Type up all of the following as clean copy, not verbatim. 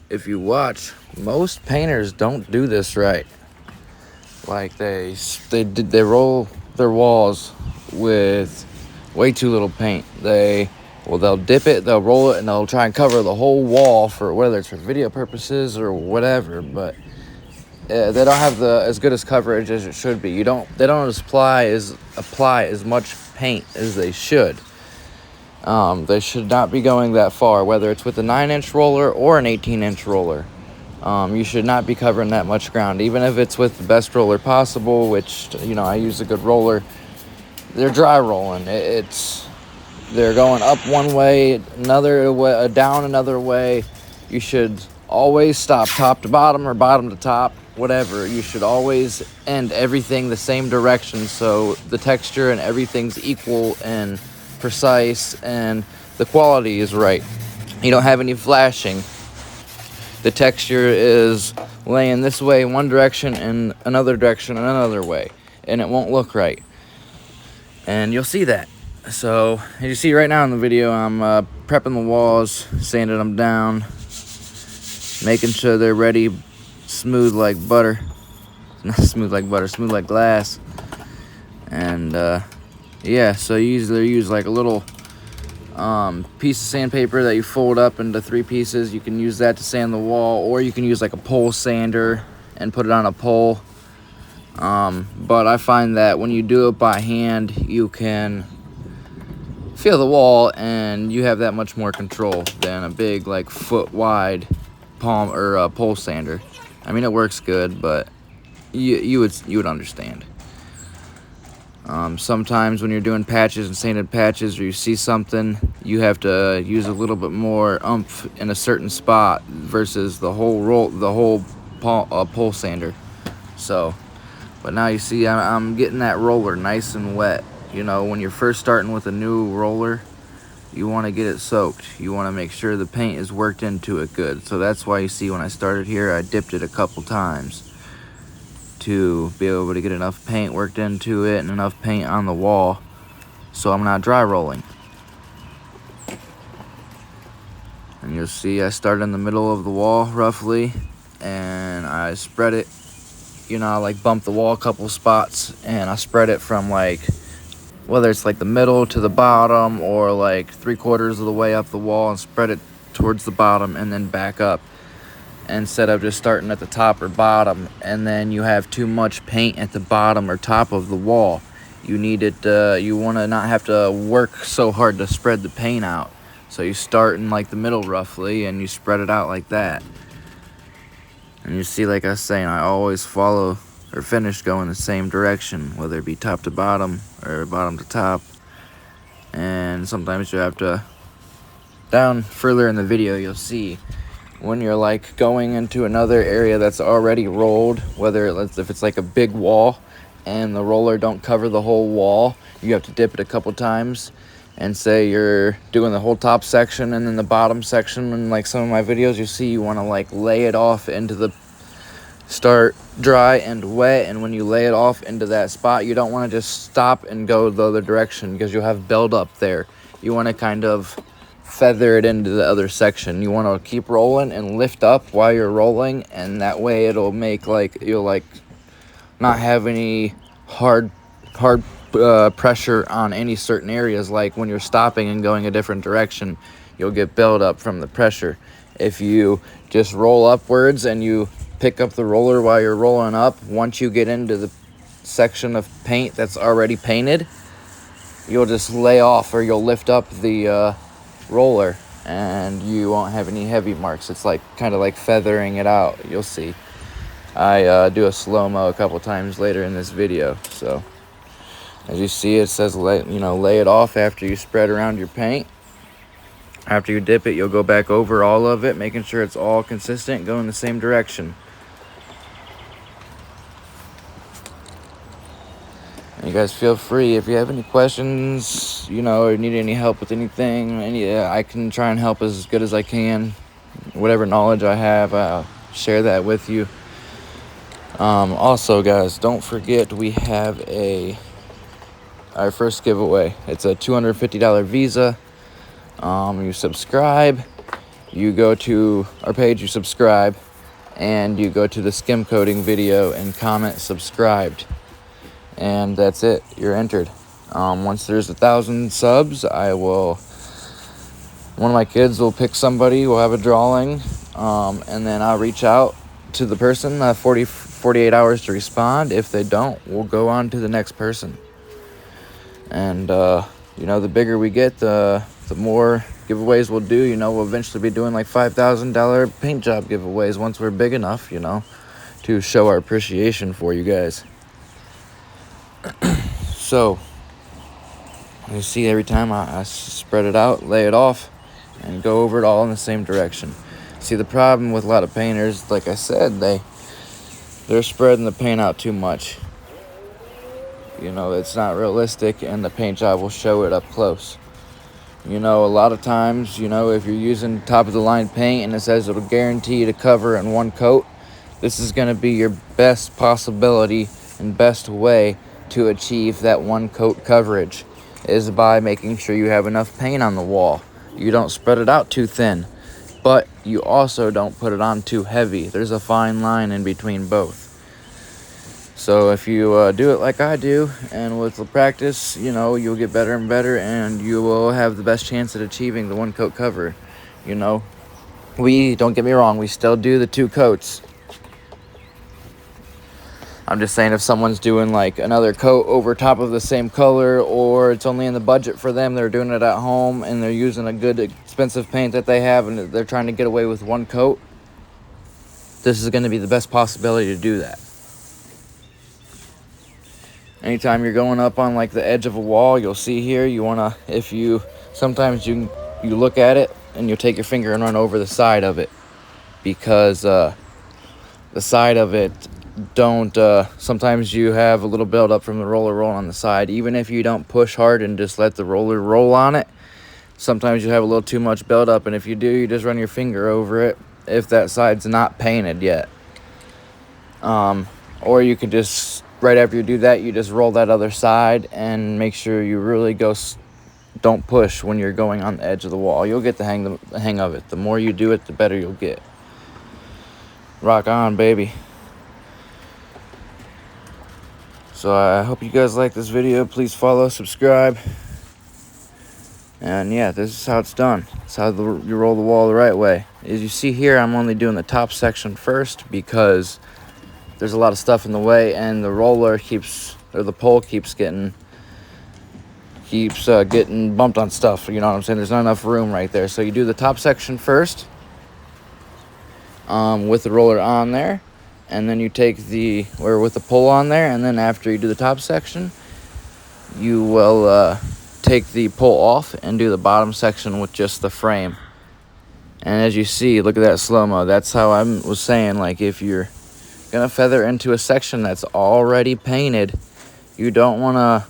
if you watch, most painters don't do this right. Like they roll their walls with way too little paint. They'll dip it, they'll roll it, and they'll try and cover the whole wall for whether it's for video purposes or whatever. But they don't have as good as coverage as it should be. They don't apply as much paint as they should. They should not be going that far, whether it's with a 9-inch roller or an 18-inch roller. You should not be covering that much ground, even if it's with the best roller possible, which, I use a good roller. They're dry rolling. They're going up one way, another way, down another way. You should always stop top to bottom or bottom to top, whatever. You should always end everything the same direction so the texture and everything's equal and precise and the quality is right. You don't have any flashing. The texture is laying this way in one direction and another direction another way, and it won't look right. And you'll see that. So, as you see right now in the video, I'm prepping the walls, sanding them down, making sure they're ready, smooth like butter. Not smooth like butter, smooth like glass. And, yeah, so you usually use like a little piece of sandpaper that you fold up into 3 pieces. You can use that to sand the wall, or you can use like a pole sander and put it on a pole. But I find that when you do it by hand, you can feel the wall and you have that much more control than a big like foot wide palm or pole sander. I mean, it works good, but you would understand. Sometimes when you're doing patches and sanded patches, or you see something, you have to use a little bit more oomph in a certain spot versus the whole pole sander. So, but now you see I'm getting that roller nice and wet. When you're first starting with a new roller, you want to get it soaked. You want to make sure the paint is worked into it good. So that's why you see when I started here, I dipped it a couple times to be able to get enough paint worked into it and enough paint on the wall so I'm not dry rolling. And you'll see I start in the middle of the wall roughly, and I spread it. I like bump the wall a couple spots, and I spread it from like, whether it's like the middle to the bottom or like 3/4 of the way up the wall, and spread it towards the bottom and then back up, instead of just starting at the top or bottom and then you have too much paint at the bottom or top of the wall. You want to not have to work so hard to spread the paint out. So you start in like the middle roughly and you spread it out like that. And you see, like I was saying, I always follow or finish going the same direction, whether it be top to bottom or bottom to top. And sometimes you have to, down further in the video, you'll see when you're like going into another area that's already rolled, if it's like a big wall and the roller don't cover the whole wall, you have to dip it a couple times. And say you're doing the whole top section and then the bottom section, and like some of my videos you see, you want to like lay it off into the start dry and wet, and when you lay it off into that spot, you don't want to just stop and go the other direction because you'll have buildup there. You want to kind of feather it into the other section. You want to keep rolling and lift up while you're rolling, and that way it'll make like you'll like not have any hard pressure on any certain areas. Like when you're stopping and going a different direction, you'll get buildup from the pressure. If you just roll upwards and you pick up the roller while you're rolling up, once you get into the section of paint that's already painted, you'll just lay off or you'll lift up the roller and you won't have any heavy marks. It's like kind of like feathering it out. You'll see. I do a slow-mo a couple times later in this video. So as you see, it says lay it off after you spread around your paint. After you dip it, you'll go back over all of it, making sure it's all consistent, going the same direction. And you guys feel free, if you have any questions, or need any help with anything, I can try and help as good as I can. Whatever knowledge I have, I'll share that with you. Also, guys, don't forget we have our first giveaway. It's a $250 Visa. You subscribe, you go to our page, you subscribe, and you go to the skim coating video and comment subscribed, and that's it. You're entered. Once there's 1,000 subs, one of my kids will pick somebody, we'll have a drawing, and then I'll reach out to the person, 48 hours to respond. If they don't, we'll go on to the next person. And the bigger we get, the more giveaways we'll do. We'll eventually be doing like $5,000 paint job giveaways once we're big enough, to show our appreciation for you guys. So you see, every time I spread it out, lay it off, and go over it all in the same direction. See, the problem with a lot of painters, like I said, they're spreading the paint out too much. It's not realistic, and the paint job will show it up close. A lot of times, if you're using top-of-the-line paint and it says it'll guarantee you to cover in one coat, this is going to be your best possibility and best way to achieve that one coat coverage, is by making sure you have enough paint on the wall. You don't spread it out too thin, but you also don't put it on too heavy. There's a fine line in between both. So if you do it like I do, and with the practice, you'll get better and better, and you will have the best chance at achieving the one coat cover. Don't get me wrong, we still do the 2 coats. I'm just saying, if someone's doing like another coat over top of the same color, or it's only in the budget for them, they're doing it at home and they're using a good expensive paint that they have, and they're trying to get away with 1 coat, this is going to be the best possibility to do that. Anytime you're going up on like the edge of a wall, you'll see here, sometimes you look at it and you'll take your finger and run over the side of it, because the side of it sometimes you have a little buildup from the roller rolling on the side. Even if you don't push hard and just let the roller roll on it, sometimes you have a little too much buildup, and if you do, you just run your finger over it if that side's not painted yet. Or you can just, right after you do that, you just roll that other side and make sure you really don't push when you're going on the edge of the wall. You'll get the hang of it. The more you do it, the better you'll get. Rock on, baby. So I hope you guys like this video. Please follow, subscribe. And yeah, this is how it's done. It's how you roll the wall the right way. As you see here, I'm only doing the top section first because there's a lot of stuff in the way, and the the pole keeps getting bumped on stuff. You know what I'm saying? There's not enough room right there. So you do the top section first, with the roller on there, and then you take with the pole on there, and then after you do the top section, you will take the pole off and do the bottom section with just the frame. And as you see, look at that slow-mo. That's how I was saying, like, if you're gonna feather into a section that's already painted, you don't want to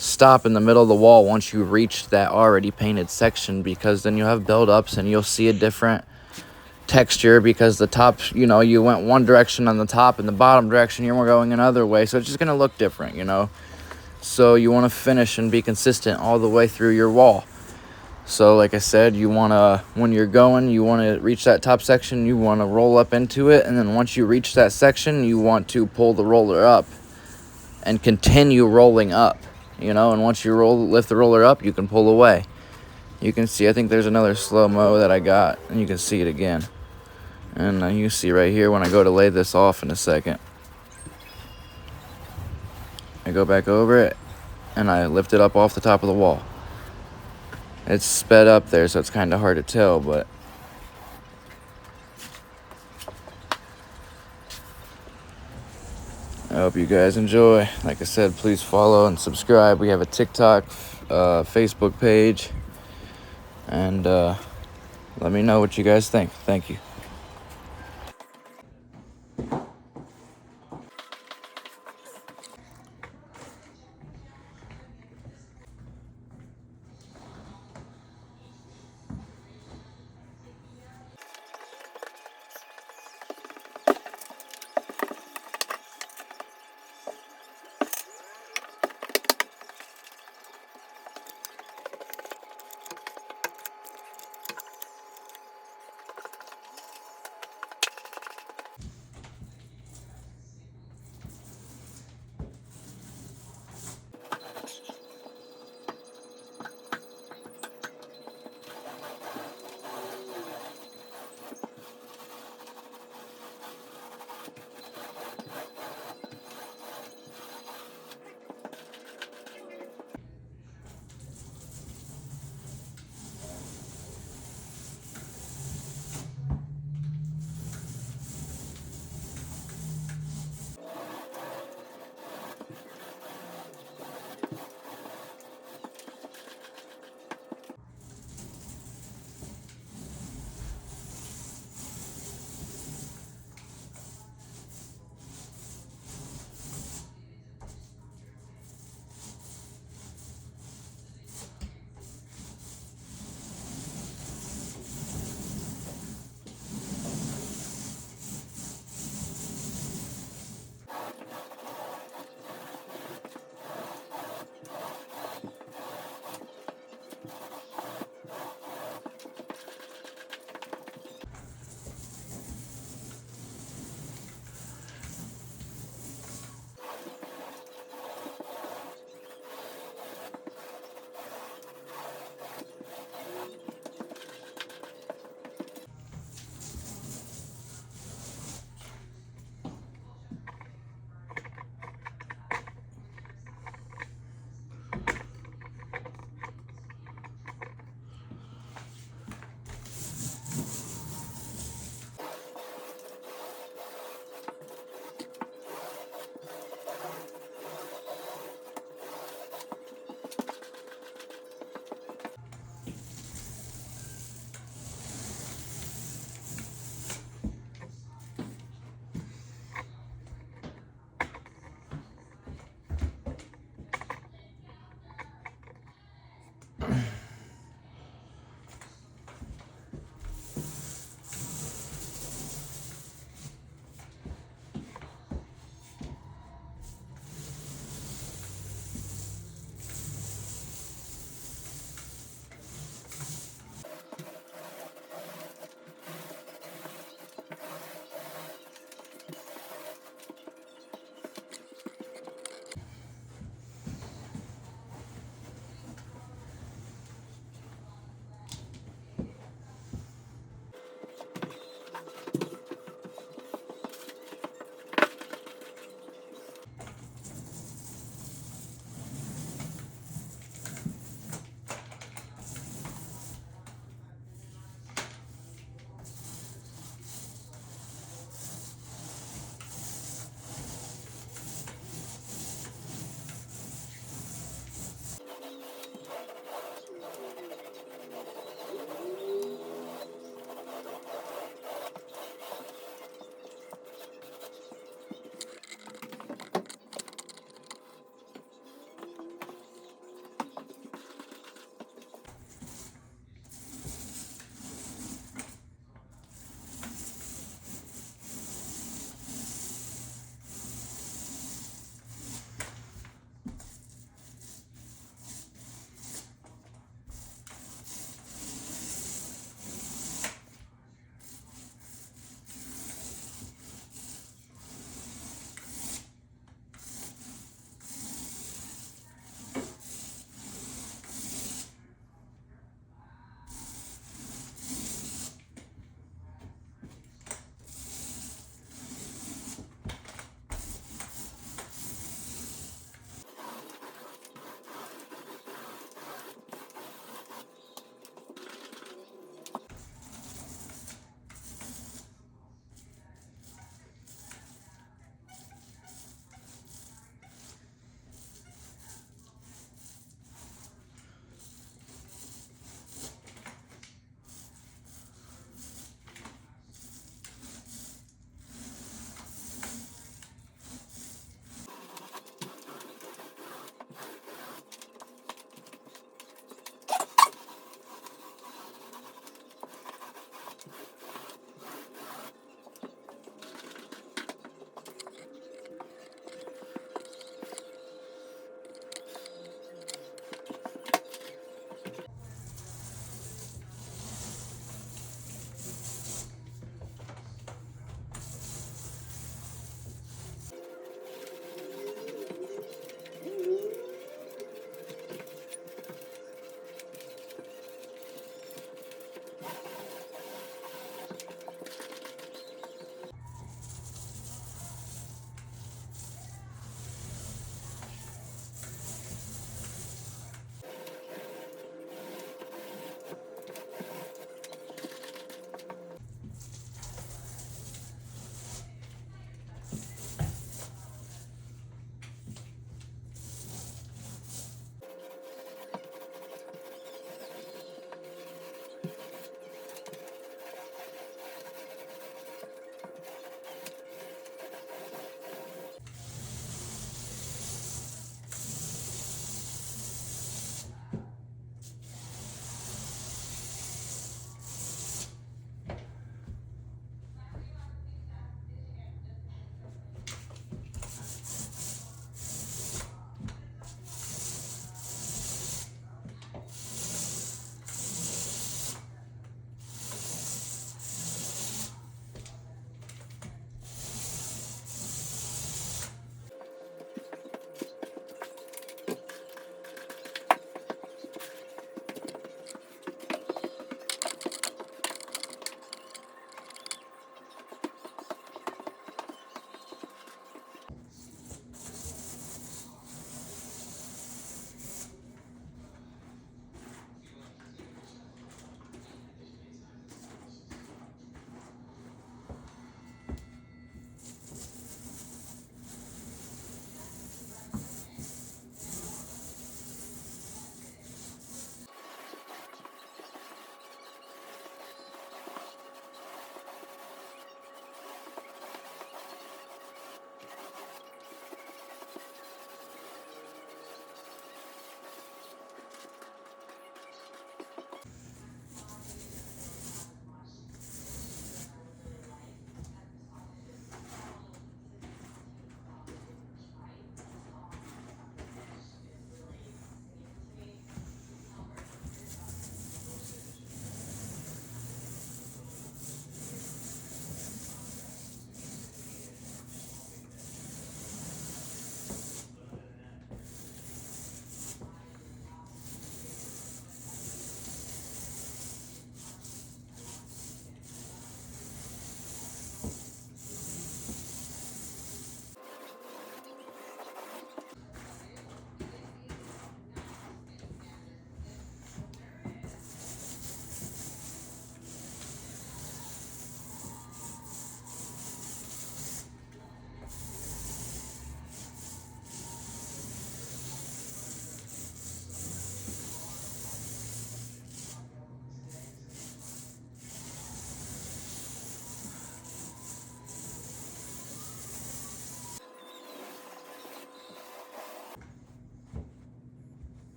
stop in the middle of the wall once you reach that already painted section, because then you'll have buildups and you'll see a different texture, because the top, you went one direction on the top, and the bottom direction you're going another way, so it's just gonna look different. So you want to finish and be consistent all the way through your wall. So like I said, when you're going, you want to reach that top section, you want to roll up into it, and then once you reach that section, you want to pull the roller up and continue rolling up, and once you lift the roller up, you can pull away. You can see, I think there's another slow-mo that I got, and you can see it again. And you see right here when I go to lay this off in a second. I go back over it, and I lift it up off the top of the wall. It's sped up there, so it's kind of hard to tell, but I hope you guys enjoy. Like I said, please follow and subscribe. We have a TikTok, Facebook page, and let me know what you guys think. Thank you.